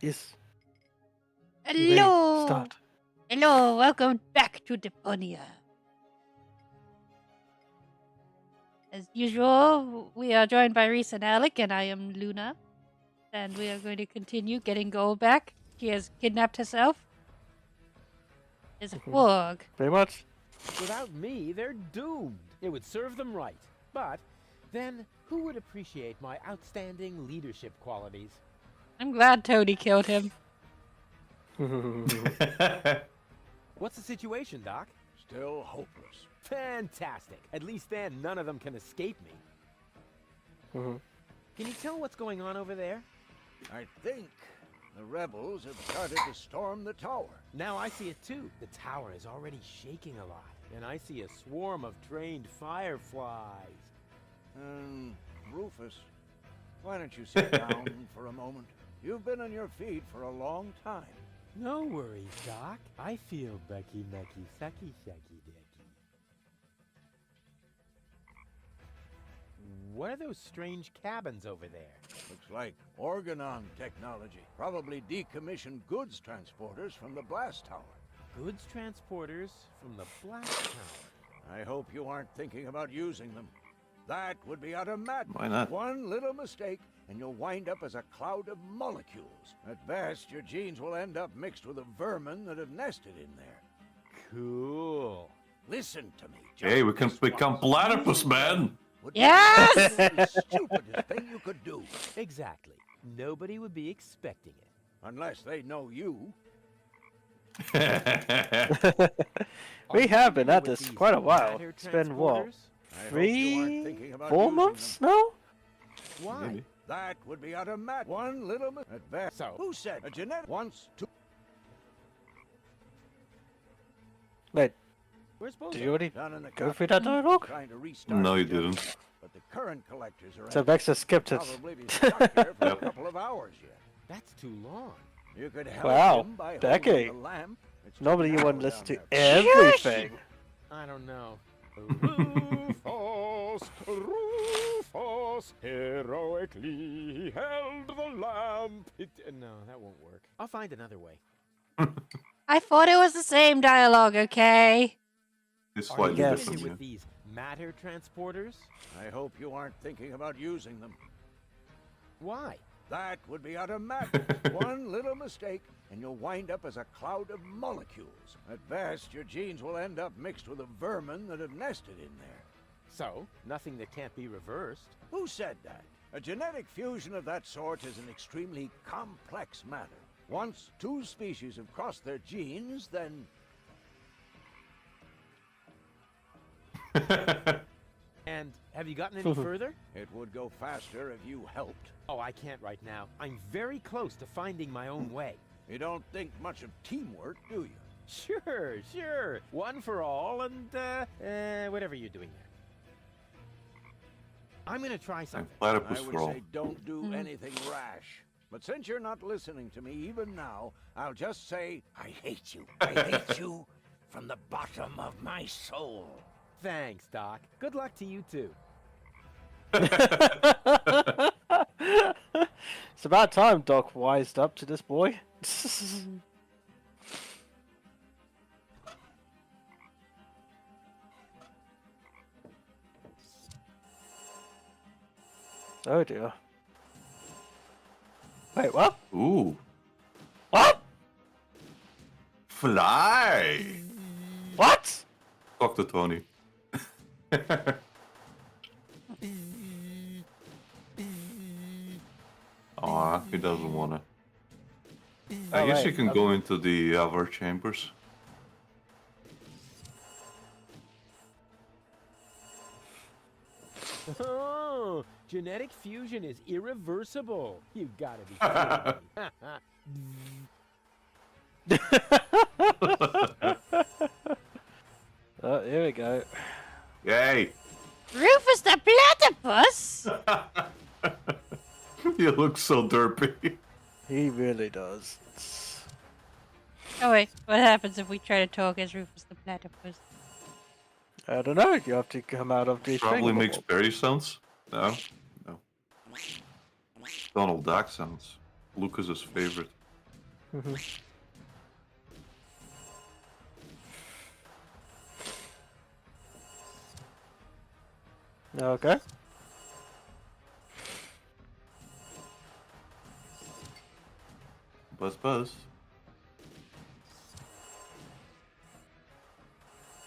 Yes. Hello! Start. Hello, welcome back to Deponia. As usual, we are joined by Reese and Alec, and I am Luna. And we are going to continue getting gold back. She has kidnapped herself. There's a frog. Very much. Without me, they're doomed. It would serve them right. But then, who would appreciate my outstanding leadership qualities? I'm glad Tony killed him. What's the situation, Doc? Still hopeless. Fantastic. At least then, none of them can escape me. Can you tell what's going on over there? I think the rebels have started to storm the tower. Now I see it too. The tower is already shaking a lot. And I see a swarm of trained fireflies. Rufus, why don't you sit down for a moment? You've been on your feet for a long time. No worries, Doc. I feel Becky Mecky Sucky Shacky Decky. What are those strange cabins over there? Looks like organon technology. Probably decommissioned goods transporters from the blast tower. Goods transporters from the blast tower. I hope you aren't thinking about using them. That would be utter madness. Why not? One little mistake, and you'll wind up as a cloud of molecules. At best, your genes will end up mixed with the vermin that have nested in there. Cool. Listen to me. Hey, we can just become once. platypus, man. Would Yes! be the stupidest thing you could do. Exactly. Nobody would be expecting it. Unless they know you. We have been at With this these quite a while. matter It's been what? transporters? I hope you aren't 3, thinking about 4 using months them. now? Why? Maybe. That would be utter mad. One little at best. So- who said a genetic wants to? Wait, We're supposed did to. you already Down in the go cup, through that dialogue? trying to restart. No, the you generator. didn't. But the current collectors are So Vexa skipped it. probably be stuck here for a Yep. couple of hours yet. That's too long. You could help Wow, him by Becky. holding the lamp. It's Normally you narrow want to listen down to there. everything. I don't know. Rufus, Rufus, heroically held the lamp. No, that won't work. I'll find another way. I thought it was the same dialogue, okay? It's Are slightly you Yes. different. busy Yeah. with these matter transporters? I hope you aren't thinking about using them. Why? That would be utter madness. One little mistake, and you'll wind up as a cloud of molecules. At best, your genes will end up mixed with the vermin that have nested in there. So, nothing that can't be reversed. Who said that? A genetic fusion of that sort is an extremely complex matter. Once two species have crossed their genes, then... And have you gotten any further? It would go faster if you helped. Oh, I can't right now. I'm very close to finding my own way. You don't think much of teamwork, do you? Sure, sure. One for all and, whatever you're doing there. I'm gonna try And something. platypus I would for all. say don't do anything rash. But since you're not listening to me even now, I'll just say, I hate you. I hate you from the bottom of my soul. Thanks, Doc. Good luck to you, too. It's about time Doc wised up to this boy. Oh dear. Wait, what? Ooh. What? Fly! What? Talk to Tony. Aw, he doesn't wanna. I guess right, you can go into the other chambers. Oh, genetic fusion is irreversible. You gotta be kidding me. Oh, here we go. Yay! Rufus the platypus? You look so derpy. He really does. Oh wait, what happens if we try to talk as Rufus the platypus? I don't know. You have to come out of the Probably thing. makes berry sounds. No? No. Donald Duck sounds. Lucas's favorite. Mhm. Okay. Buzz, buzz.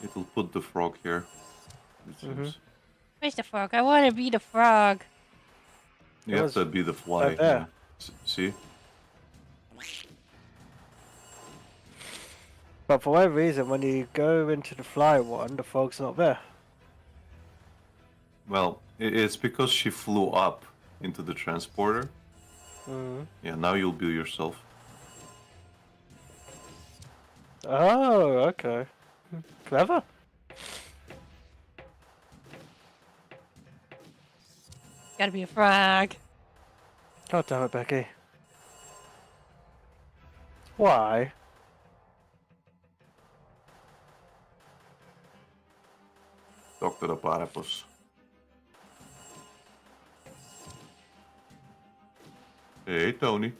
It'll put the frog here. It seems. Where's the frog? I want to be the frog. You It have was to be the fly. right there. Yeah. See? But for whatever reason, when you go into the fly one, the frog's not there. Well, it's because she flew up into the transporter. Mm. Yeah, now you'll be yourself. Oh, okay. Clever. Gotta be a frog. God damn it, Becky. Why? Talk to the platypus. Hey, Tony.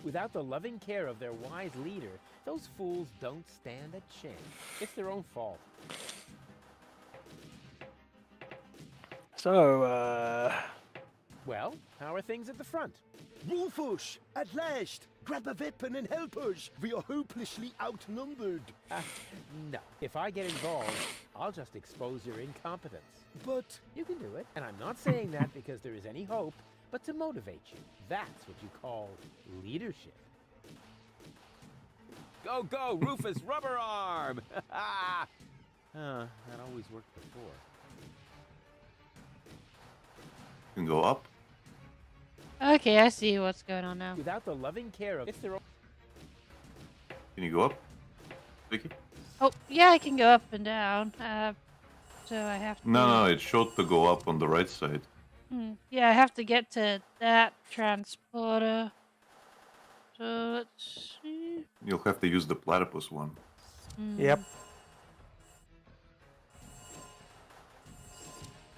Without the loving care of their wise leader, those fools don't stand a chance. It's their own fault. So, Well, how are things at the front? Wolfush, at last! Grab a weapon and help us! We are hopelessly outnumbered. No. If I get involved, I'll just expose your incompetence. But You can do it, and I'm not saying that because there is any hope, but to motivate you. That's what you call leadership. Go, go, Rufus Rubber Arm! That always worked before. You can go up. Okay, I see what's going on now. Without the loving care of... It's their own... Can you go up? Vicky? Oh, yeah, I can go up and down. So I have to... No, it showed to go up on the right side. Yeah, I have to get to that transporter. So let's see. You'll have to use the platypus one. yep.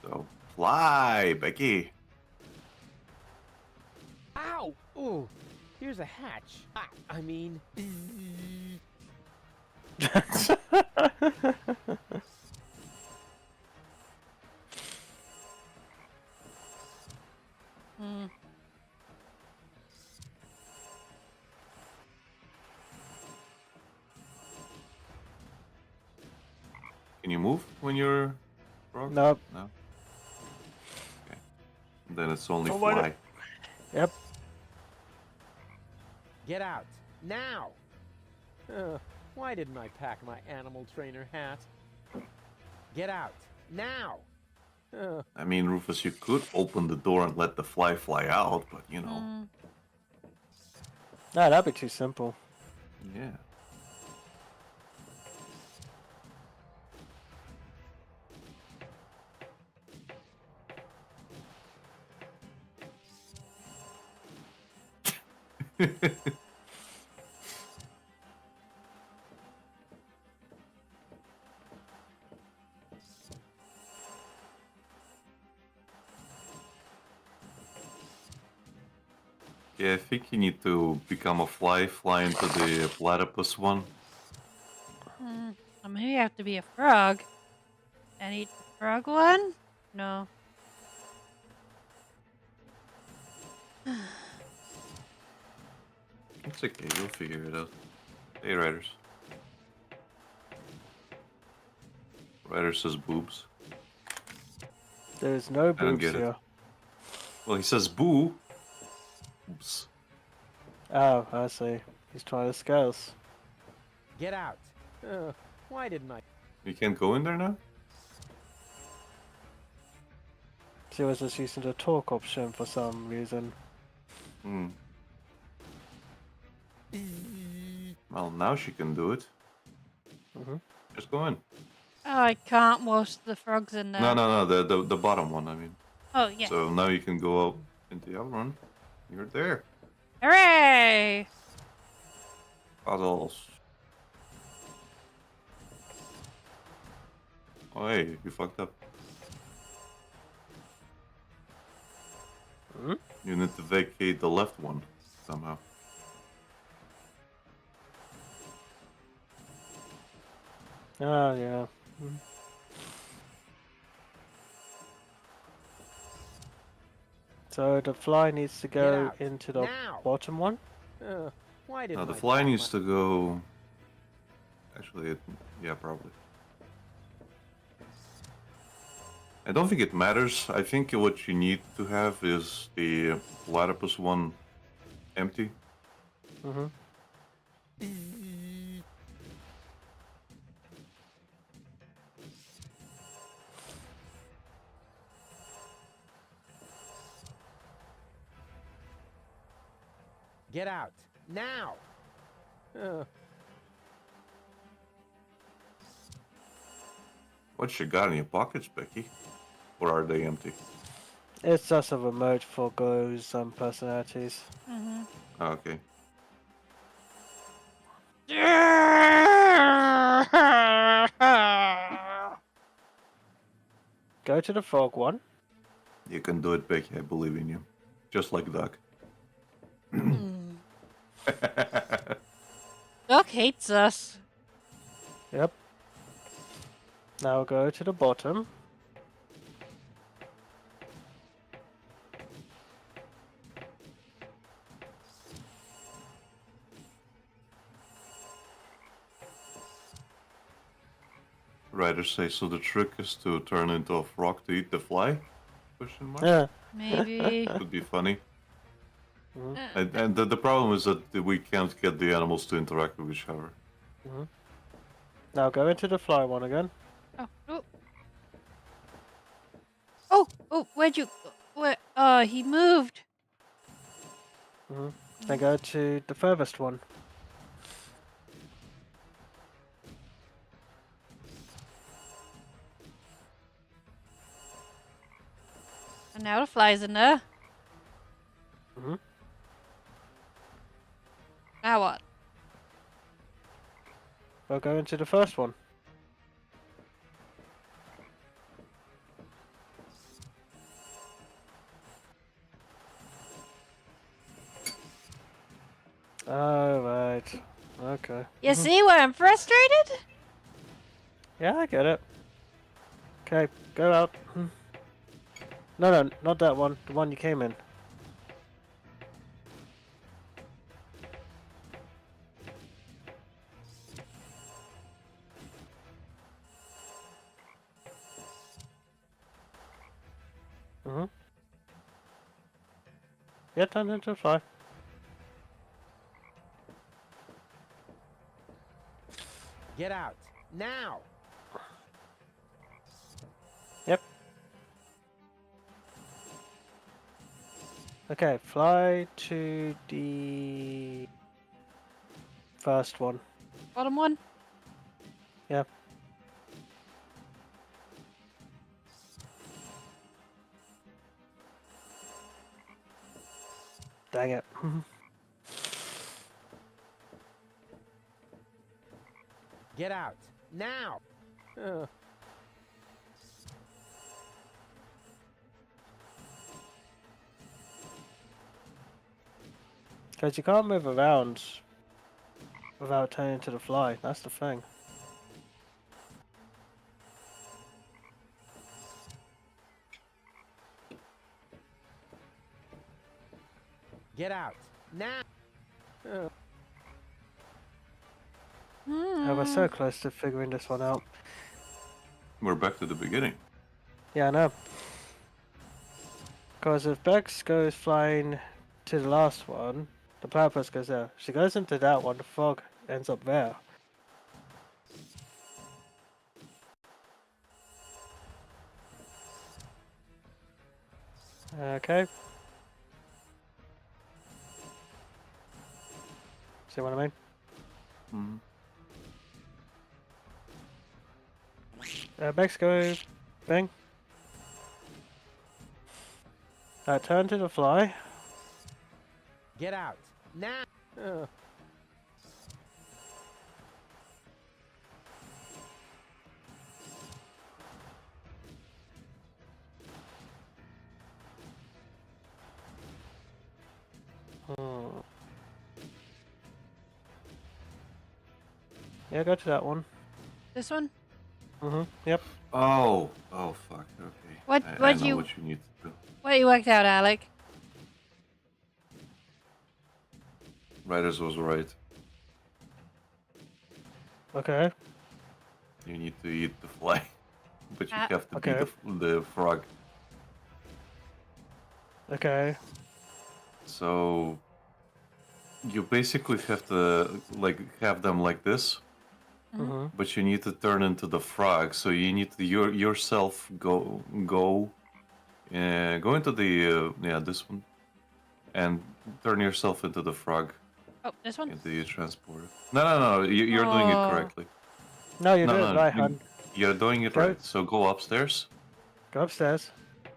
So, fly, Becky. Ow! Oh, here's a hatch. I mean... Can you move when you're frog? Nope. No. Okay. Then it's only Oh, why not? fly. Yep. Get out. Now! Why didn't I pack my animal trainer hat? Get out. Now! I mean, Rufus, you could open the door and let the fly out, but you know. No, that'd be too simple. Yeah. Yeah, I think you need to become a fly into the platypus one. I may have to be a frog. And eat the frog one? No. It's okay, you'll figure it out. Hey, Riders. Rider says boobs. There's no I don't boobs get it. here. Well, he says boo. Oops. Oh, I see. He's trying to scare us. Get out. Why didn't I? You can't go in there now? She was just using the talk option for some reason. Hmm. Well, now she can do it. Just go in. Oh, I can't most of the frogs in there. No, the bottom one, I mean. Oh, yeah. So now you can go up into the other one. You're there. Hooray! Puzzles. Oh, hey, you fucked up. You need to vacate the left one somehow. Oh, yeah. So the fly needs to go out. into the Now. bottom one? Why did No, the my fly cat needs want- to go. Actually, yeah, probably. I don't think it matters. I think what you need to have is the platypus one empty. Mm-hmm. Get out. Now. What you got in your pockets, Becky? Or are they empty? It's just a remote for Go's personalities. Mm-hmm. Oh, okay. Go to the frog one. You can do it, Becky. I believe in you. Just like Duck. Doc hates us. Yep. Now go to the bottom. Writers say so. The trick is to turn into a frog to eat the fly? Question mark. Yeah. Maybe. Would be funny. Mhm. And the problem is that we can't get the animals to interact with each other. Now go into the fly one again. Oh, oh. Oh, where'd you go? Where? He moved. Then go to the furthest one. And now the fly's in there. Mhm. Now what? Well, go into the first one. Oh, right. Okay. You see where I'm frustrated? Yeah, I get it. Okay, go out. No, not that one. The one you came in. Yeah, turn into a fly. Get out. Now. Yep. Okay, fly to the first one. Bottom one. Yeah. Dang it. Get out. Now. Because you can't move around without turning into the fly. That's the thing. Get out. Now. I was so close to figuring this one out. We're back to the beginning. Yeah, I know. Because if Bex goes flying to the last one, the platypus goes there. She goes into that one, the frog ends up there. Okay. See what I mean? Bex go, bang. Turn to the fly. Get out. Now. Yeah, go to that one. This one? Yep. Oh, fuck. Okay. What- I what know you- what you need to do. What you worked out, Alec? Riders was right. Okay. You need to eat the fly, but you Ah. have to Okay. beat the frog. Okay. So you basically have to like have them like this, but you need to turn into the frog. So you need to yourself go into the this one, and turn yourself into the frog Oh, this one? into your transporter. No. You're doing it Oh. correctly. No, you're No, doing it no, right, you- hun. You're doing it Go- right. So go upstairs, Go upstairs.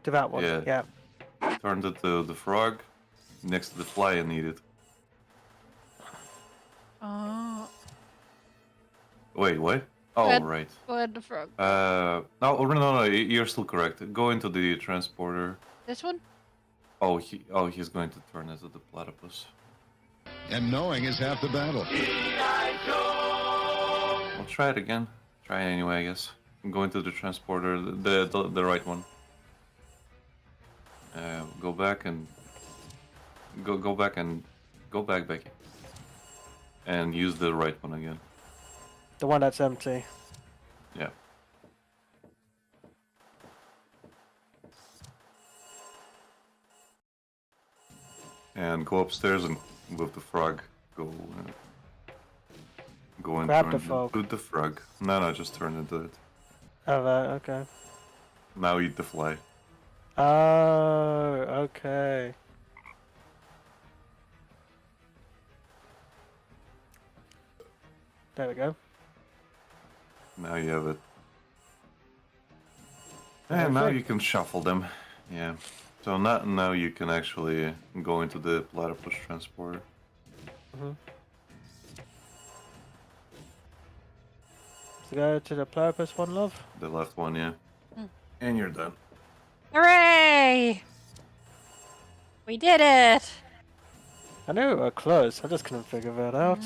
To that one. Yeah. Yeah. turn it to the frog next to the fly, and eat it. Oh. Wait, what? Oh, Red. right. What the frog? No, you're still correct. Go into the transporter. This one? He's going to turn into the platypus. And knowing is half the battle. I'll try it again. Try it anyway, I guess. Go into the transporter, the right one. Go back and go back and go back, Becky. And use the right one again. The one that's empty. Yeah. And go upstairs and with the frog. Go and Grab turn the frog. into the frog. No, just turn into it. Oh, right, okay. Now eat the fly. Oh, okay. There we go. Now you have it. And now Perfect. you can shuffle them. Yeah. So now you can actually go into the platypus transporter. So go to the platypus one, love. The left one, yeah. And you're done. Hooray! We did it! I knew we were close. I just couldn't figure that out.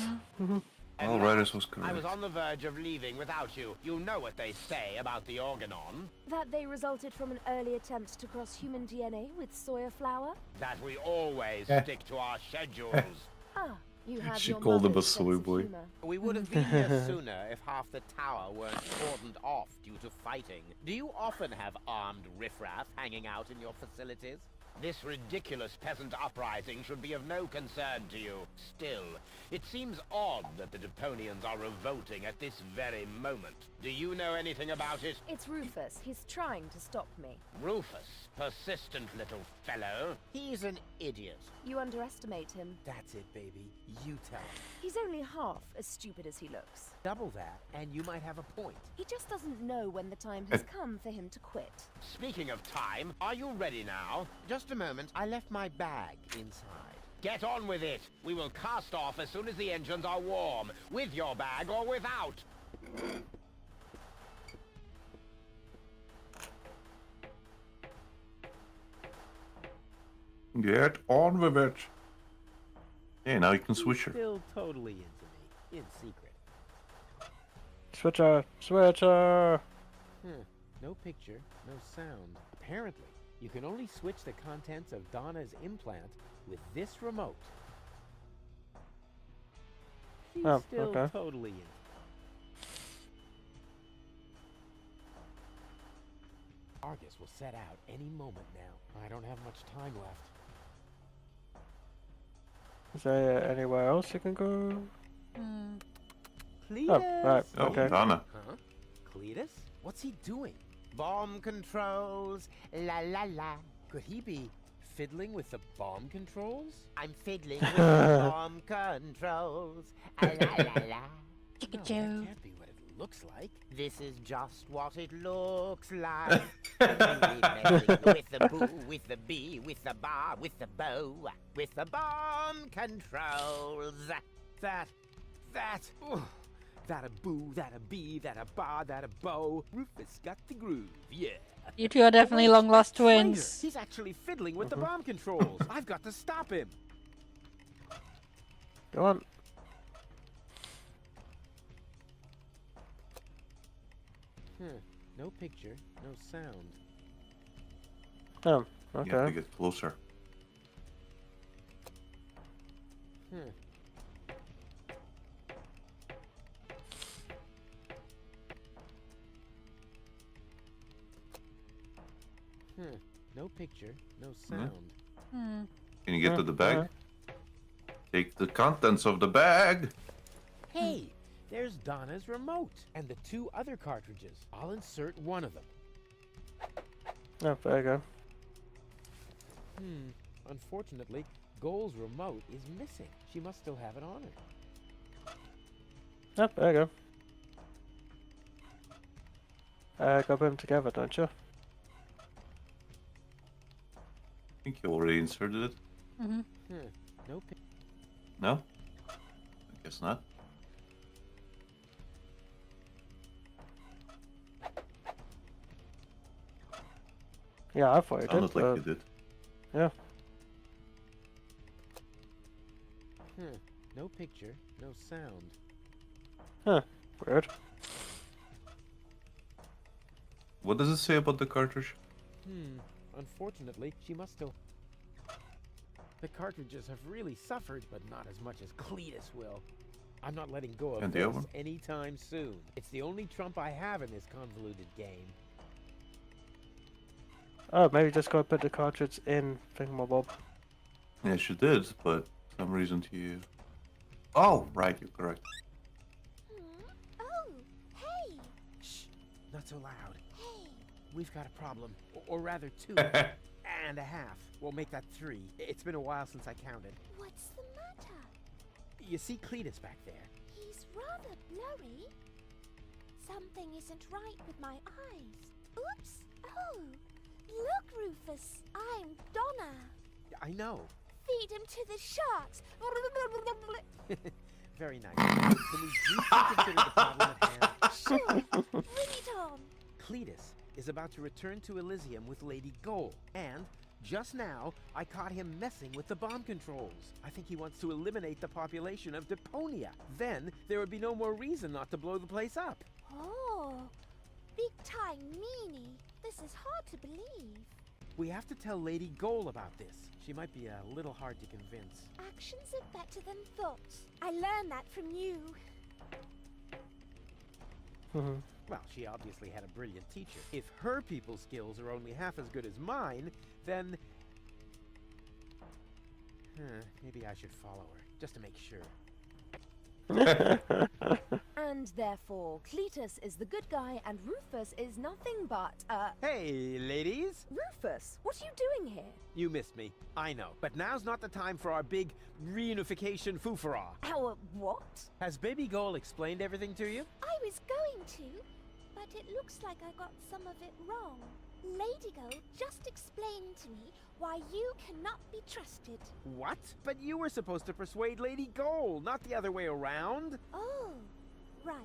All Riders was I was correct. on the verge of leaving without you. You know what they say about the Organon. That they resulted from an early attempt to cross human DNA with soya flour? That we always stick to our schedules. Ah, you have She your called him a mother's soy sense of boy. humor. We would have been here sooner if half the tower weren't cordoned off due to fighting. Do you often have armed riffraff hanging out in your facilities? This ridiculous peasant uprising should be of no concern to you. Still, it seems odd that the Deponians are revolting at this very moment. Do you know anything about it? It's Rufus. He's trying to stop me. Rufus, persistent little fellow. He's an idiot. You underestimate him. That's it, baby. You tell him. He's only half as stupid as he looks. Double that, and you might have a point. He just doesn't know when the time has come for him to quit. Speaking of time, are you ready now? Just a moment, I left my bag inside. Get on with it! We will cast off as soon as the engines are warm, with your bag or without! Get on with it. Hey, now you can switch her. Still totally into me, in secret. Switcher! Switcher! No picture, no sound. Apparently, you can only switch the contents of Donna's implant with this remote. She's Oh, still okay. totally in. Argus will set out any moment now. I don't have much time left. Is there anywhere else you can go? Cletus! Oh, right, Oh, okay. Donna. Huh? Cletus? What's he doing? Bomb controls, la la la. Could he be fiddling with the bomb controls? I'm fiddling with the bomb controls, la la la. No, that Chicka-choo. can't be what it looks like. This is just what it looks like. Really messing with the boo, with the bee, with the bar, with the bow, with the bomb controls. Ooh. That a boo, that a bee, that a bar, that a bow. Rufus got the groove, yeah. You two are definitely Wait, long lost that's Slater. twins. He's actually fiddling with the bomb controls. I've got to stop him. Go on. No picture, no sound. Oh, You have to okay. get closer. No picture, no sound. Hmm. Can you get to the bag? alright. Take the contents of the bag. Hey, there's Donna's remote and the 2 other cartridges. I'll insert one of them. Oh, there you go. Unfortunately, Goal's remote is missing. She must still have it on her. Oh, there you go. Go put them together, don't you? I think you already inserted it. Mm-hmm. No picture. No? I guess not. Yeah, I thought you did. Sounded like But you did. yeah. No picture, no sound. Huh. Weird. What does it say about the cartridge? Unfortunately, she must still... The cartridges have really suffered, but not as much as Cletus will. I'm not letting go of And the this other one? anytime soon. It's the only trump I have in this convoluted game. Oh, maybe just go put the cartridge in Thingamabob. Yeah, she did, but for some reason you... Oh, right, you're correct. Oh, hey! Shh, not so loud. Hey! We've got a problem. Or rather, 2 and a half. We'll make that 3. It's been a while since I counted. What's the matter? You see Cletus back there? He's rather blurry. Something isn't right with my eyes. Oops! Oh! Look, Rufus! I'm Donna! I know. Feed him to the sharks! Very nice. Can we briefly consider the problem at hand? Sure! Bring it on! Cletus is about to return to Elysium with Lady Goal, and just now I caught him messing with the bomb controls. I think he wants to eliminate the population of Deponia. Then there would be no more reason not to blow the place up. Oh! Big time meanie! This is hard to believe. We have to tell Lady Goal about this. She might be a little hard to convince. Actions are better than thoughts. I learned that from you. Well, she obviously had a brilliant teacher. If her people skills are only half as good as mine, then... maybe I should follow her, just to make sure. And therefore, Cletus is the good guy and Rufus is nothing but, Hey, ladies! Rufus, what are you doing here? You missed me, I know. But now's not the time for our big reunification foofara. Our what? Has Baby Goal explained everything to you? I was going to, but it looks like I got some of it wrong. Lady Go just explained to me why you cannot be trusted. What? But you were supposed to persuade Lady Goal, not the other way around. Oh, right.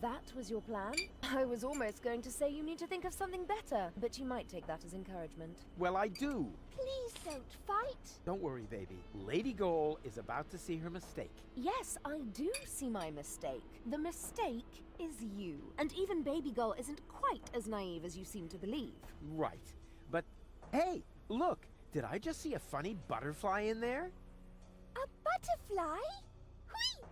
That was your plan? I was almost going to say you need to think of something better, but you might take that as encouragement. Well, I do. Please don't fight. Don't worry, baby. Lady Goal is about to see her mistake. Yes, I do see my mistake. The mistake is you. And even Baby Girl isn't quite as naive as you seem to believe. Right. But, hey, look. Did I just see a funny butterfly in there? A butterfly? Whee!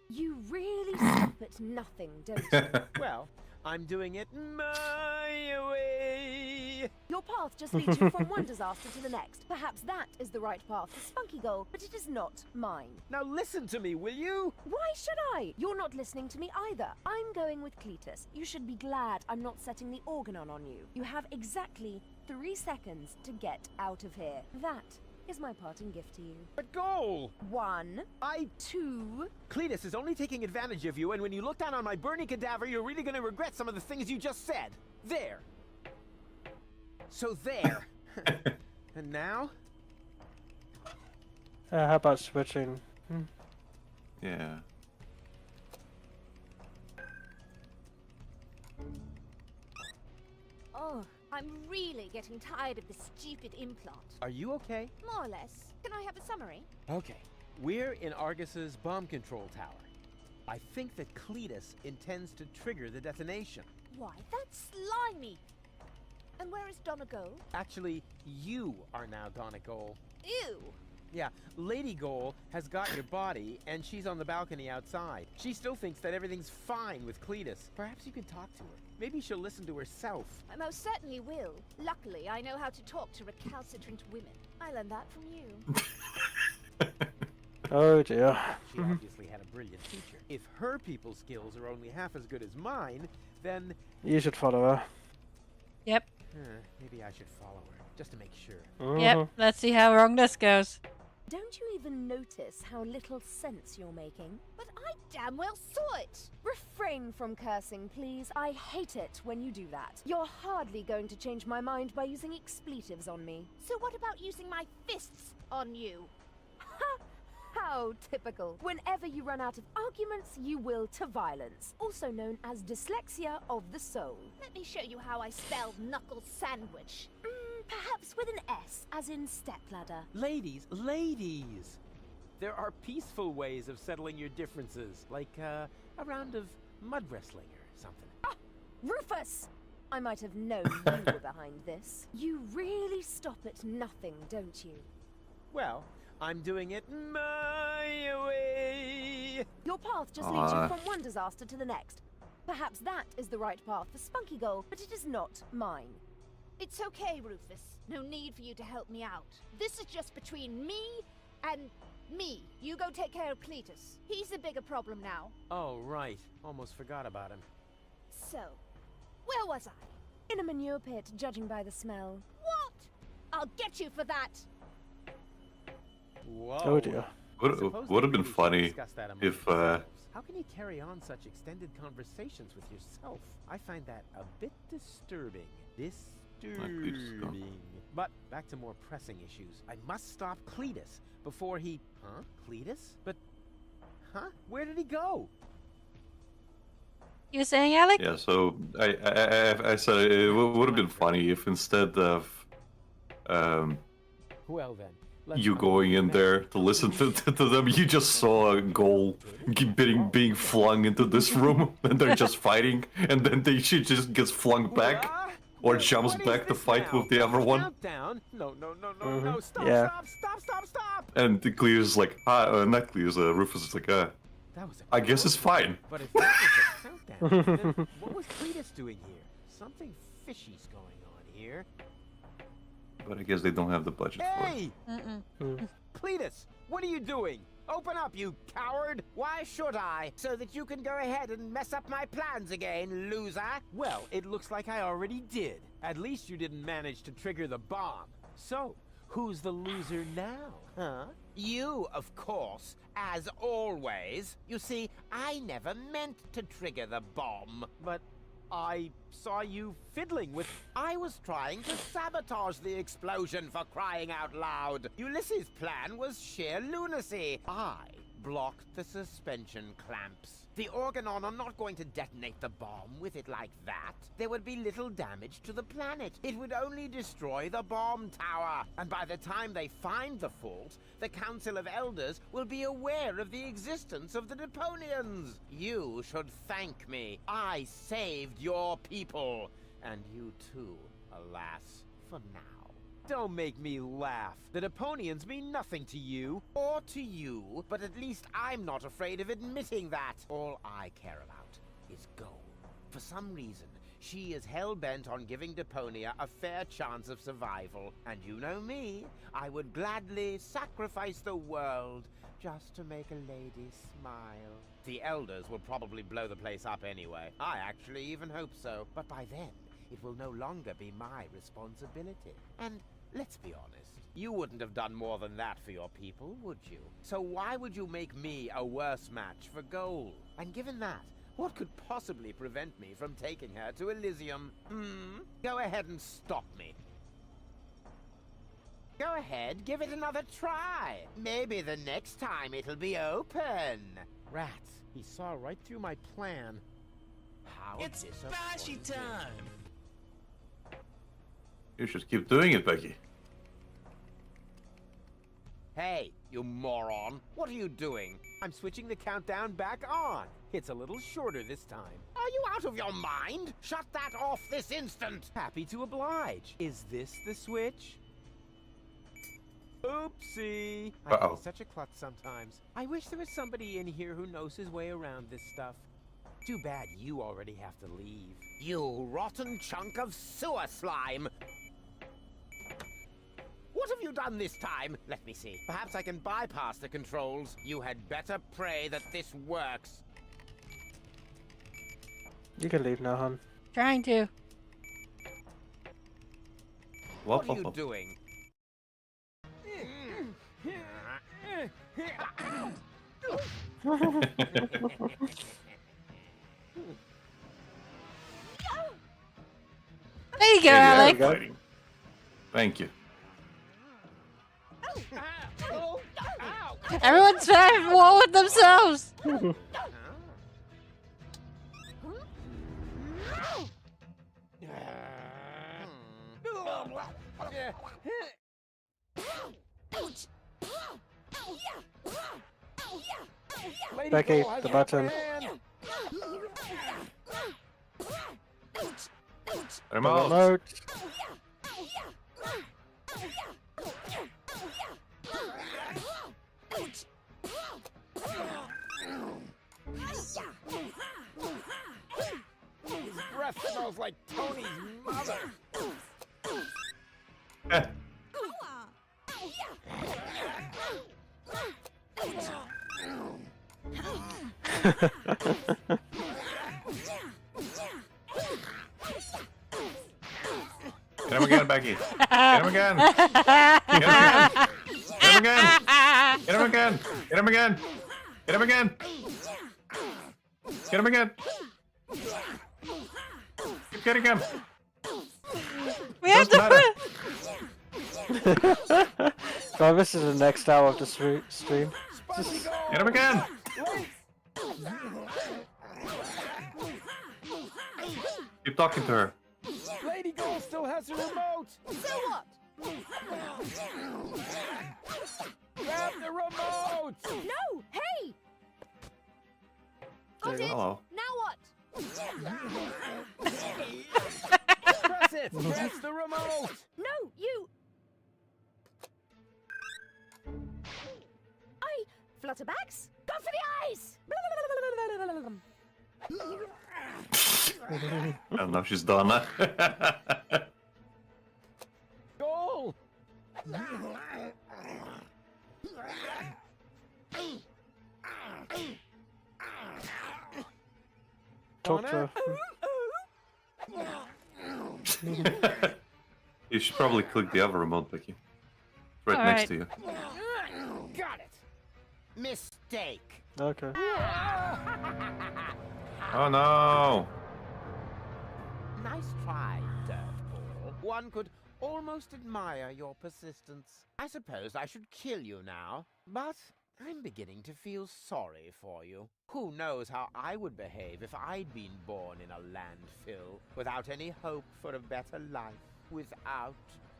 You really stop at nothing, don't you? Well, I'm doing it my way. Your path just leads you from one disaster to the next. Perhaps that is the right path for Spunky Girl, but it is not mine. Now listen to me, will you? Why should I? You're not listening to me either. I'm going with Cletus. You should be glad I'm not setting the organon on you. You have exactly 3 seconds to get out of here. That is my parting gift to you. But Goal! 1, I... 2... Cletus is only taking advantage of you, and when you look down on my burning cadaver, you're really gonna regret some of the things you just said. There. So there. And now? How about switching? Yeah. Oh, I'm really getting tired of this stupid implant. Are you okay? More or less. Can I have a summary? Okay. We're in Argus's bomb control tower. I think that Cletus intends to trigger the detonation. Why, that's slimy. And where is Donegal? Actually, you are now Donegal. Ew. Yeah, Lady Goal has got your body, and she's on the balcony outside. She still thinks that everything's fine with Cletus. Perhaps you can talk to her. Maybe she'll listen to herself. I most certainly will. Luckily, I know how to talk to recalcitrant women. I learned that from you. Oh dear. She obviously had a brilliant teacher. If her people skills are only half as good as mine, then You should follow her. Yep. maybe I should follow her, just to make sure. Yep. Let's see how wrong this goes. Don't you even notice how little sense you're making? But I damn well saw it! Refrain from cursing, please. I hate it when you do that. You're hardly going to change my mind by using expletives on me. So what about using my fists on you? Ha! How typical. Whenever you run out of arguments, you will to violence, also known as dyslexia of the soul. Let me show you how I spell knuckle sandwich. Perhaps with an S, as in stepladder. Ladies, ladies! There are peaceful ways of settling your differences, like a round of mud wrestling or something. Ah! Rufus! I might have known you were behind this. You really stop at nothing, don't you? Well, I'm doing it my way! Your path just leads you from one disaster to the next. Perhaps that is the right path for Spunky Goal, but it is not mine. It's okay, Rufus. No need for you to help me out. This is just between me and me. You go take care of Cletus. He's a bigger problem now. Oh, right. Almost forgot about him. So, where was I? In a manure pit, judging by the smell. What? I'll get you for that. Whoa. Oh dear. Would have been funny if How can you carry on such extended conversations with yourself? I find that a bit disturbing. Disturbing. But back to more pressing issues. I must stop Cletus before he... Huh? Cletus? But... Huh? Where did he go? You were saying, Alec? yeah. So I said it would have been funny if instead of Well then. let's you go going in back. there to listen to them, you just saw a goal being flung into this room, and they're just fighting, and then she just gets flung back. Or jumps What is back to this fight now? with the other one. Countdown? No, no. Stop, Yeah. stop. And Cleo's like, not Cleo's, Rufus is like, That was a I guess it's fine. But if that was a countdown, then what was Cletus doing here? Something fishy's going on here. But I guess they don't have the budget for it. Hey! Cletus, what are you doing? Open up, you coward! Why should I? So that you can go ahead and mess up my plans again, loser? Well, it looks like I already did. At least you didn't manage to trigger the bomb. So, who's the loser now, huh? You, of course, as always. You see, I never meant to trigger the bomb. But I saw you fiddling with... I was trying to sabotage the explosion, for crying out loud. Ulysses' plan was sheer lunacy. I blocked the suspension clamps. The Organon are not going to detonate the bomb with it like that. There would be little damage to the planet. It would only destroy the bomb tower. And by the time they find the fault, the Council of Elders will be aware of the existence of the Deponians. You should thank me. I saved your people. And you too, alas, for now. Don't make me laugh. The Deponians mean nothing to you, or to you, but at least I'm not afraid of admitting that. All I care about is gold. For some reason, she is hell-bent on giving Deponia a fair chance of survival. And you know me, I would gladly sacrifice the world just to make a lady smile. The Elders will probably blow the place up anyway. I actually even hope so. But by then, it will no longer be my responsibility. And let's be honest, you wouldn't have done more than that for your people, would you? So why would you make me a worse match for gold? And given that, what could possibly prevent me from taking her to Elysium? Go ahead and stop me. Go ahead, give it another try. Maybe the next time it'll be open. Rats, he saw right through my plan. How It's bashy time! You should keep doing it, Becky. Hey, you moron. What are you doing? I'm switching the countdown back on. It's a little shorter this time. Are you out of your mind? Shut that off this instant. Happy to oblige. Is this the switch? Oopsie. I Uh-oh. feel such a klutz sometimes. I wish there was somebody in here who knows his way around this stuff. Too bad you already have to leave. You rotten chunk of sewer slime. What have you done this time? Let me see. Perhaps I can bypass the controls. You had better pray that this works. You can leave now, hon. Trying to. What are you doing? There you go, Yeah, Alec. fighting. Thank you. Everyone's at war with themselves. Lady Becky, Cole has the her upper button. hand. Remote. Remote. His breath smells like Tony's mother. Eh, Get him again, Becky. Get him again. Get him again. Get him again. Get him again. Get him again. Get him again. Get him again. Keep getting him. We have Doesn't matter. So this is the next hour of the stream. Get him again. Keep talking to her. Lady Cole still has her remote. So what? Grab the remote. No! Hey! There you go. Hello. Now what? Press it. Press the remote. No, you... Flutterbacks? Go for the eyes! And now she's done. Goal. Talk to her. You should probably click the other remote, Becky. It's right next to you. Got it. Mistake. Okay. Oh no! Nice try, Dirtball. One could almost admire your persistence. I suppose I should kill you now, but I'm beginning to feel sorry for you. Who knows how I would behave if I'd been born in a landfill, without any hope for a better life, without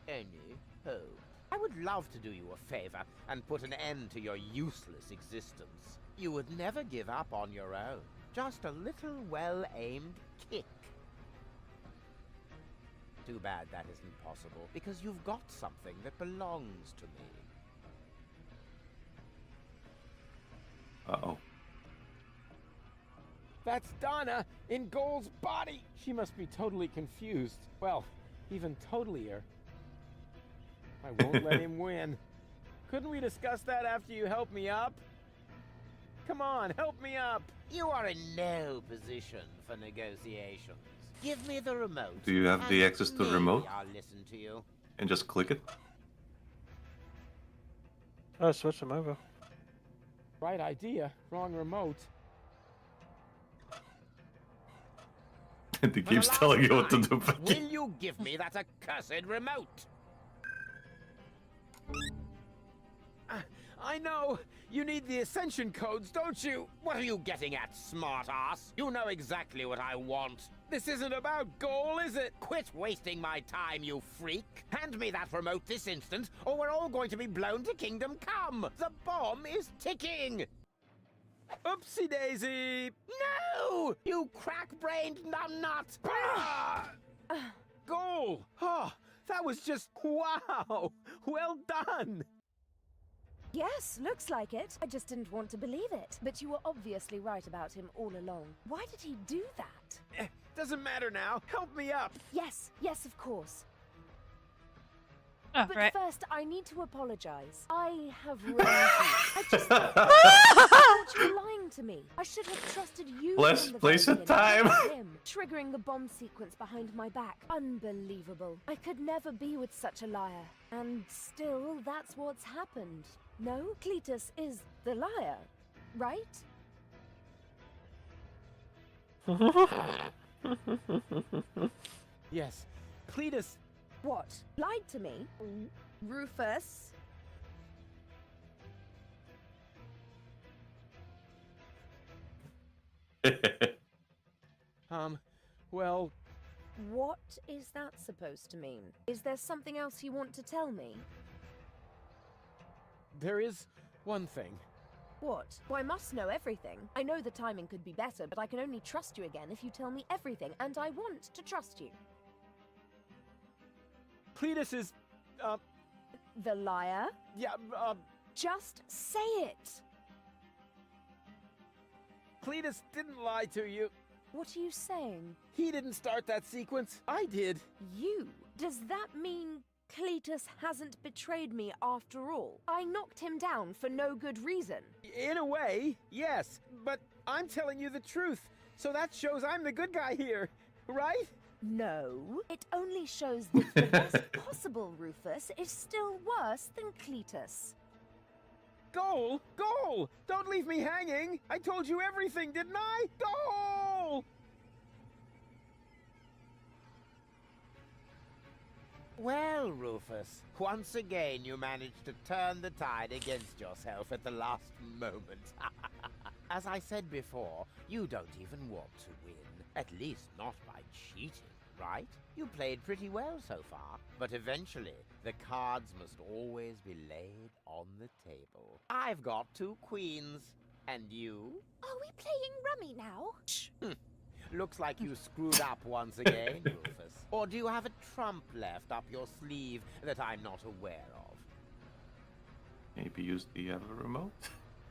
any hope. I would love to do you a favor and put an end to your useless existence. You would never give up on your own. Just a little well-aimed kick. Too bad that isn't possible, because you've got something that belongs to me. Uh-oh. That's Donna in Gold's body. She must be totally confused. Well, even totalier. I won't let him win. Couldn't we discuss that after you help me up? Come on, help me up. You are in no position for negotiations. Give me the remote. Do you have the and access to the maybe remote? I'll listen to you. And just click it? Oh, switch them over. Right idea, wrong remote. And he For the keeps last telling you what to do, time, Becky. Will you give me that accursed remote? I know! You need the ascension codes, don't you? What are you getting at, smartass? You know exactly what I want. This isn't about goal, is it? Quit wasting my time, you freak! Hand me that remote this instant, or we're all going to be blown to Kingdom Come! The bomb is ticking! Oopsie daisy! No! You crack-brained numbnut! Goal! Oh, that was just wow! Well done! Yes, looks like it. I just didn't want to believe it. But you were obviously right about him all along. Why did he do that? Doesn't matter now. Help me up. Yes, of course. Oh, But right. first, I need to apologize. I have wronged you. I just thought you were lying to me. I should have trusted you. Place- from the place very and beginning, time. not him. Triggering the bomb sequence behind my back. Unbelievable. I could never be with such a liar. And still, that's what's happened. No, Cletus is the liar, right? Yes. Cletus. What? Lied to me? Rufus? Well, What is that supposed to mean? Is there something else you want to tell me? there is one thing. What? Well, I must know everything. I know the timing could be better, but I can only trust you again if you tell me everything, and I want to trust you. Cletus is, The liar? yeah, Just say it! Cletus didn't lie to you. What are you saying? He didn't start that sequence. I did. You? Does that mean Cletus hasn't betrayed me after all? I knocked him down for no good reason. In a way, yes. But I'm telling you the truth. So that shows I'm the good guy here, right? No, it only shows that the best possible Rufus is still worse than Cletus. Goal! Goal! Don't leave me hanging! I told you everything, didn't I? Goal! Well, Rufus, once again you managed to turn the tide against yourself at the last moment. As I said before, you don't even want to win. At least not by cheating, right? You played pretty well so far, but eventually the cards must always be laid on the table. I've got 2 queens, and you? Are we playing rummy now? Looks like you screwed up once again, Rufus. Or do you have a trump left up your sleeve that I'm not aware of? Maybe use the other remote?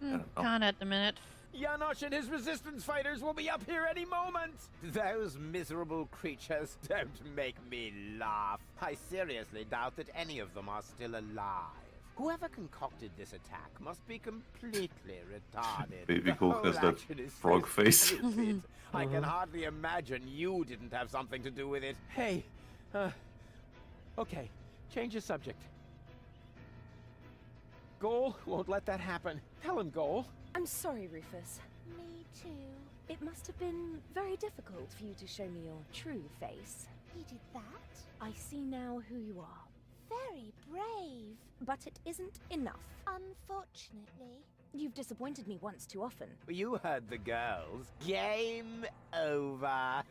I don't know. Can't at the minute. Janosch and his resistance fighters will be up here any moment! Those miserable creatures don't make me laugh. I seriously doubt that any of them are still alive. Whoever concocted this attack must be completely retarded. Baby The Cool whole has that action is so frog face. stupid. I can hardly imagine you didn't have something to do with it. Hey, okay, change the subject. Goal won't let that happen. Tell him, Goal. I'm sorry, Rufus. Me too. It must have been very difficult for you to show me your true face. He did that? I see now who you are. Very brave. But it isn't enough. Unfortunately. You've disappointed me once too often. You heard the girls. Game over.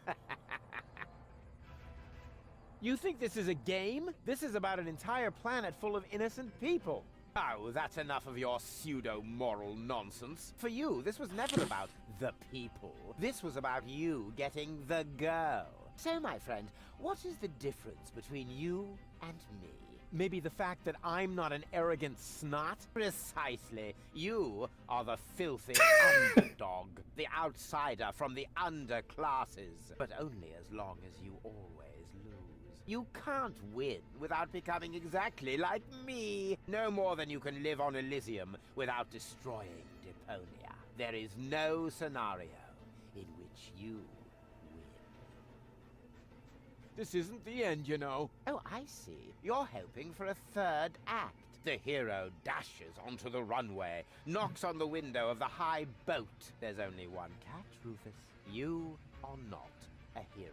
You think this is a game? This is about an entire planet full of innocent people. Oh, that's enough of your pseudo-moral nonsense. For you, this was never about the people. This was about you getting the girl. So, my friend, what is the difference between you and me? Maybe the fact that I'm not an arrogant snot? Precisely. You are the filthy underdog, the outsider from the underclasses. But only as long as you always lose. You can't win without becoming exactly like me. No more than you can live on Elysium without destroying Deponia. There is no scenario in which you win. This isn't the end, you know. Oh, I see. You're hoping for a 3rd act. The hero dashes onto the runway, knocks on the window of the high boat. There's only one catch, Rufus. You are not a hero.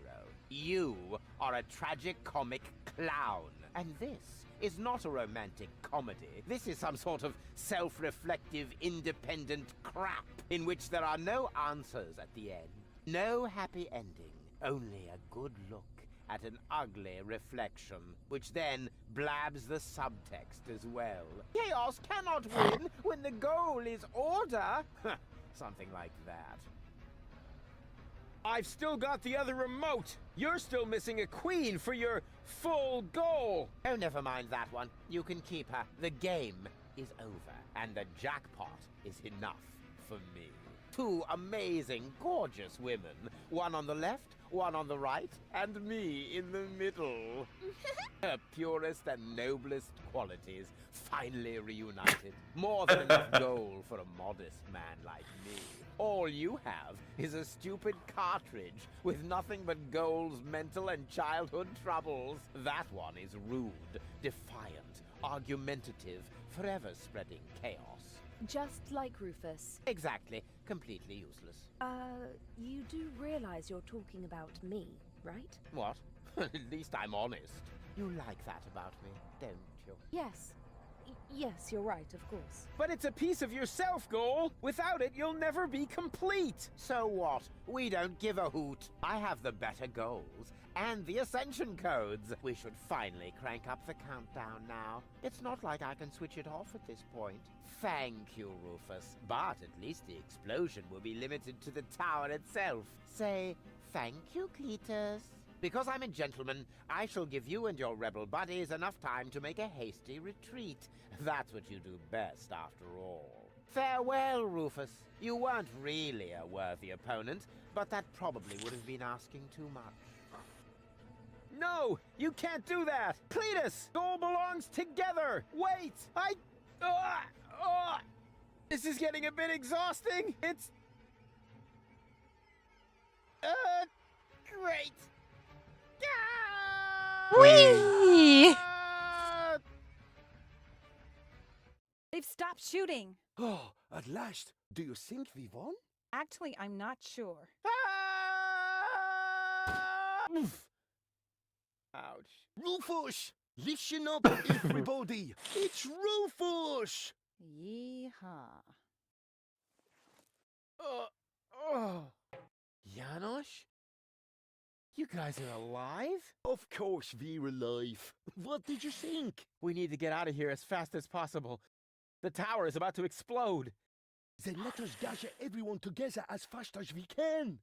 You are a tragic comic clown. And this is not a romantic comedy. This is some sort of self-reflective, independent crap in which there are no answers at the end. No happy ending, only a good look at an ugly reflection, which then blabs the subtext as well. Chaos cannot win when the goal is order. Something like that. I've still got the other remote. You're still missing a queen for your full goal. Oh, never mind that one. You can keep her. The game is over, and the jackpot is enough for me. 2 amazing, gorgeous women. One on the left, one on the right, and me in the middle. Her purest and noblest qualities finally reunited. More than enough gold for a modest man like me. All you have is a stupid cartridge with nothing but Goal's mental and childhood troubles. That one is rude, defiant, argumentative, forever spreading chaos. Just like Rufus. Exactly. Completely useless. You do realize you're talking about me, right? What? At least I'm honest. You like that about me, don't you? Yes. Yes, you're right, of course. But it's a piece of yourself, Goal. Without it, you'll never be complete. So what? We don't give a hoot. I have the better goals and the ascension codes. We should finally crank up the countdown now. It's not like I can switch it off at this point. Thank you, Rufus. But at least the explosion will be limited to the tower itself. Say thank you, Cletus. Because I'm a gentleman, I shall give you and your rebel buddies enough time to make a hasty retreat. That's what you do best, after all. Farewell, Rufus. You weren't really a worthy opponent, but that probably would have been asking too much. No, you can't do that. Cletus, Goal belongs together. Wait, this is getting a bit exhausting. It's... great. Whee! They've stopped shooting. Oh, at last. Do you think we won? Actually, I'm not sure. Ouch. Rufus! Listen up, everybody! It's Rufus! Yeehaw. Janosch? You guys are alive? Of course we're alive. What did you think? We need to get out of here as fast as possible. The tower is about to explode. Then let us gather everyone together as fast as we can.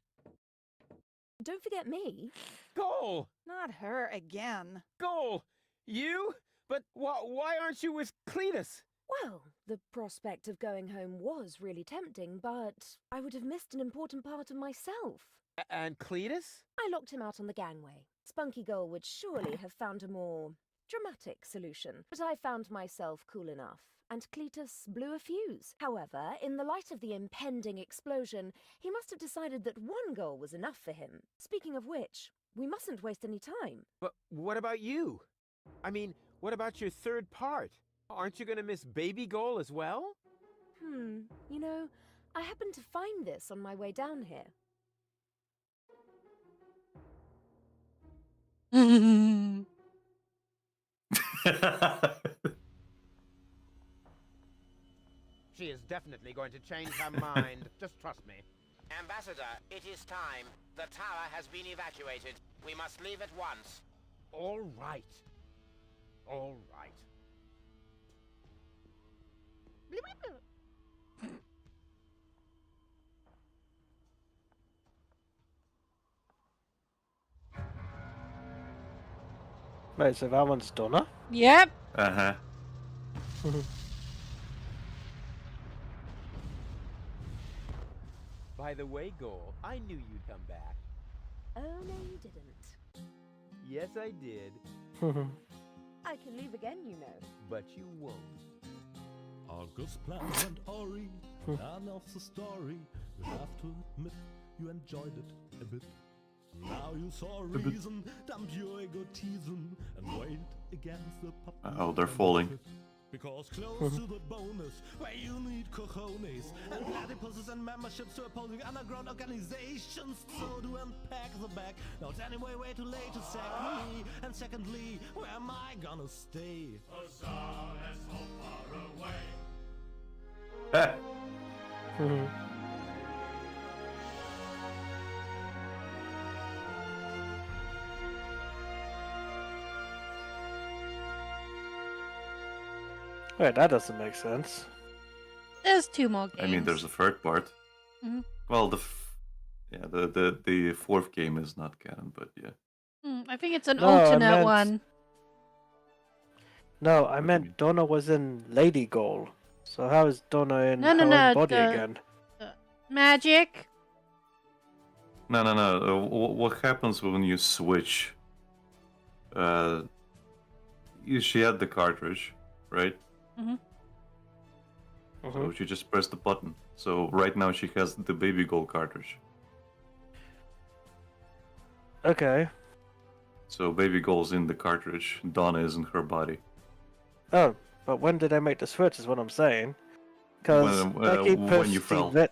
Don't forget me. Goal! Not her again. Goal! You? But why aren't you with Cletus? Well, the prospect of going home was really tempting, but I would have missed an important part of myself. And Cletus? I locked him out on the gangway. Spunky Goal would surely have found a more dramatic solution, but I found myself cool enough, and Cletus blew a fuse. However, in the light of the impending explosion, he must have decided that one goal was enough for him. Speaking of which, we mustn't waste any time. But what about you? I mean, what about your third part? Aren't you going to miss Baby Goal as well? You know, I happened to find this on my way down here. She is definitely going to change her mind. Just trust me. Ambassador, it is time. The tower has been evacuated. We must leave at once. All right. All right. Wait, so that one's done, huh? Yep. Uh-huh. By the way, Goal, I knew you'd come back. Oh, no, you didn't. Yes, I did. I can leave again, you know. But you won't. August plans and Ori, none of the story. You have to admit you enjoyed it a bit. Now you saw reason, dump your egotism and wait against the puppet. Oh, they're falling. Because close to the bonus, where you need cojones and platypuses and memberships to opposing underground organizations. So to unpack the bag, now it's anyway way too late to sack me. And secondly, where am I gonna stay? Huzzah, that's so far away. Wait, that doesn't make sense. There's 2 more games. I mean, there's a third part. Mhm. Well, the fourth game is not canon, but yeah. I think it's an No, I alternate meant- one. No, I do you meant mean? Donna was in Lady Goal. So how is Donna in No, her no, own no, body the- again? Magic. No. What happens when you switch? She had the cartridge, right? So she just pressed the button. So right now she has the baby gold cartridge. Okay. So baby gold's in the cartridge. Donna is in her body. Oh, but when did I make the switch is what I'm saying. Because Becky when pushed you the fell. red...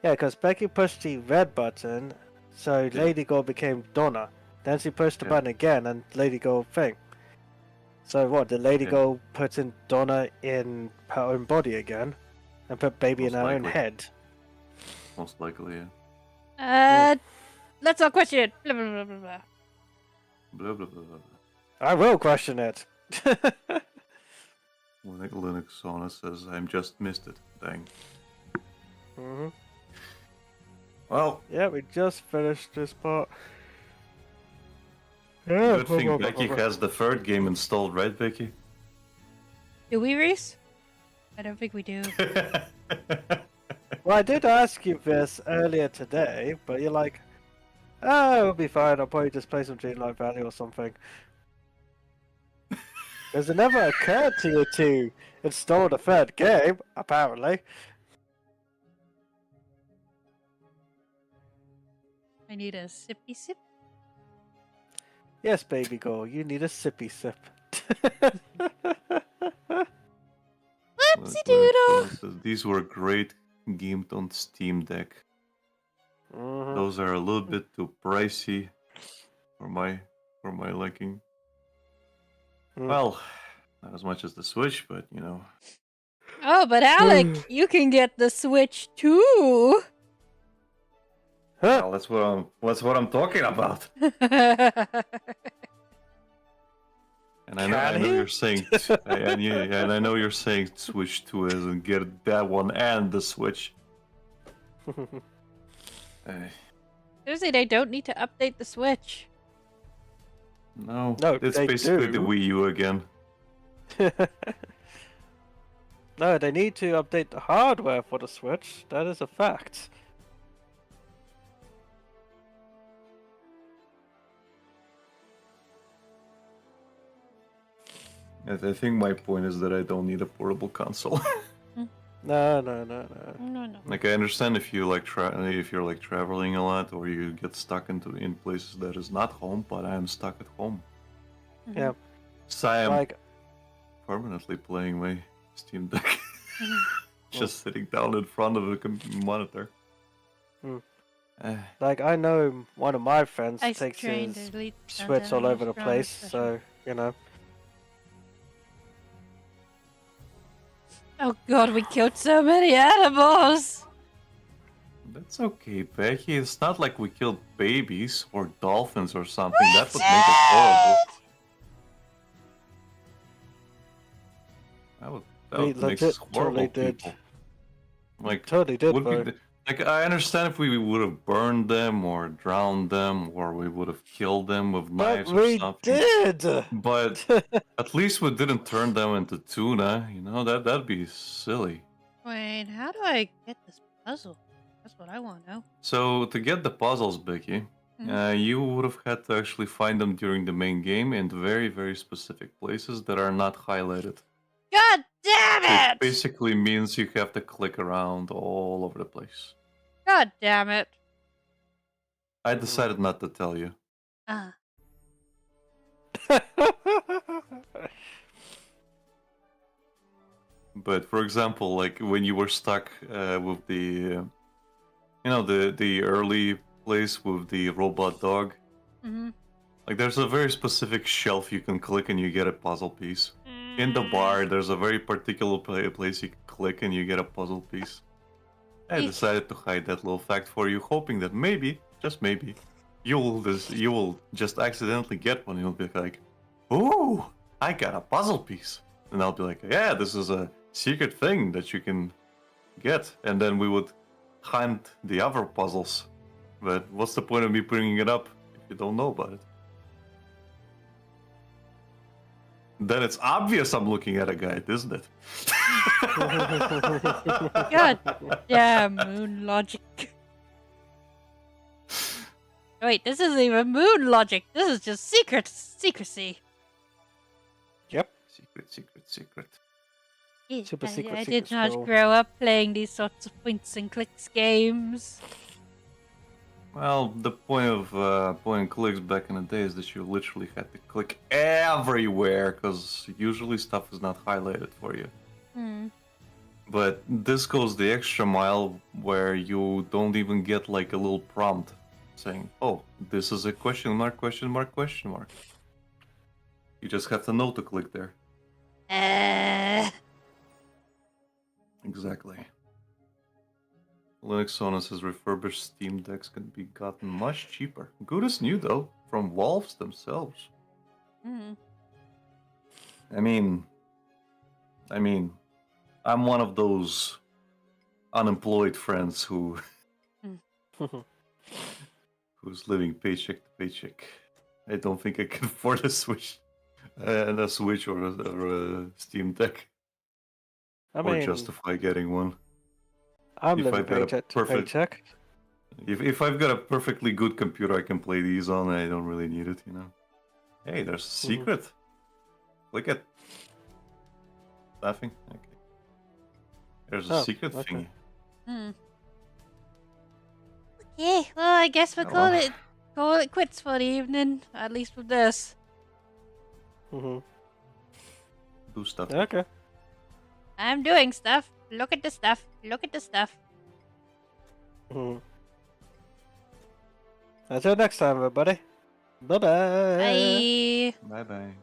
Yeah, because Becky pushed the red button, so Yeah. Lady Gold became Donna. Then she pushed the Yeah. button again, and Lady Gold thing. So what, did Lady Yeah. Gold put in Donna in her own body again? And put baby in Most her own likely. head? Most likely, yeah. Let's not question it. Blah, blah, blah, blah, blah. Blah blah blah blah. I will question it. Linux Sona says, "I'm just missed it." Dang. Well, Yeah, we just finished this part. Yeah. good thing Becky has the third game installed, right, Becky? Do we, Reese? I don't think we do. Well, I did ask you this earlier today, but you're like, oh, it'll be fine. I'll probably just play some Dreamlight Valley or something. Because it never occurred to you to install the third game, apparently. I need a sippy sip. Yes, baby girl, you need a sippy sip. Whoopsie doodle! Says, these were great gamed on Steam Deck. Those are a little bit too pricey for my liking. Well, not as much as the Switch, but you know. Oh, but Alec, you can get the Switch too. Well, that's what I'm talking about. And I know you're saying, and I know you're saying Switch 2 isn't get that one and the Switch. Seriously, they don't need to update the Switch. No, No, it's they basically do. the Wii U again. No, they need to update the hardware for the Switch. That is a fact. I think my point is that I don't need a portable console. No. No. Like I understand if you if you're like traveling a lot or you get stuck in places that is not home, but I am stuck at home. Yeah. So I am Like, permanently playing my Steam Deck, just sitting down in front of a monitor. like I know one of my friends Ice takes train his to lead Switch all over the strong place, session. so you know. Oh god, we killed so many animals! That's okay, Becky. It's not like we killed babies or dolphins or something. That would make it horrible. That We would make us legit horrible totally did. people. Like Totally did, would though. like I understand if we would have burned them or drowned them or we would have killed them with knives or we something. did. But at least we didn't turn them into tuna. You know that'd be silly. Wait, how do I get this puzzle? That's what I want to know. So to get the puzzles, Becky, you would have had to actually find them during the main game in very, very specific places that are not highlighted. God damn It it! basically means you have to click around all over the place. God damn it. I decided not to tell you. But for example, like when you were stuck with the, the early place with the robot dog, Mm-hmm. like there's a very specific shelf you can click and you get a puzzle piece. In the bar, there's a very particular place you can click and you get a puzzle piece. I decided to hide that little fact for you, hoping that maybe, just maybe, you will just accidentally get one. You'll be like, "Ooh, I got a puzzle piece," and I'll be like, "Yeah, this is a secret thing that you can get," and then we would hunt the other puzzles. But what's the point of me bringing it up if you don't know about it? Then it's obvious I'm looking at a guide, isn't it? God damn moon logic. Wait, this isn't even moon logic. This is just secrecy. Yep. Secret. Super secret, I secret did not scroll. grow up playing these sorts of points and clicks games. Well, the point of point and clicks back in the day is that you literally had to click everywhere, because usually stuff is not highlighted for you. Hmm. But this goes the extra mile where you don't even get like a little prompt saying, "Oh, this is a question mark, question mark, question mark." You just have to know to click there. Exactly. Linux Sona says refurbished Steam Decks can be gotten much cheaper. Good as new though, from Valves themselves. Hmm. I mean, I'm one of those unemployed friends who's living paycheck to paycheck. I don't think I can afford a Switch, or a Steam Deck, or justify getting one. I'm If living I've got a paycheck to paycheck. If I've got a perfectly good computer I can play these on, I don't really need it, Hey, there's a secret. Click it. Laughing? Okay. There's a secret thingy. Okay, well, I guess we'll Oh, call it quits for the evening, at least with this. Mm-hmm. Do stuff. Okay. I'm doing stuff. Look at the stuff. Look at the stuff. Mm-hmm. Until next time, everybody. Bye-bye. Bye. Bye-bye.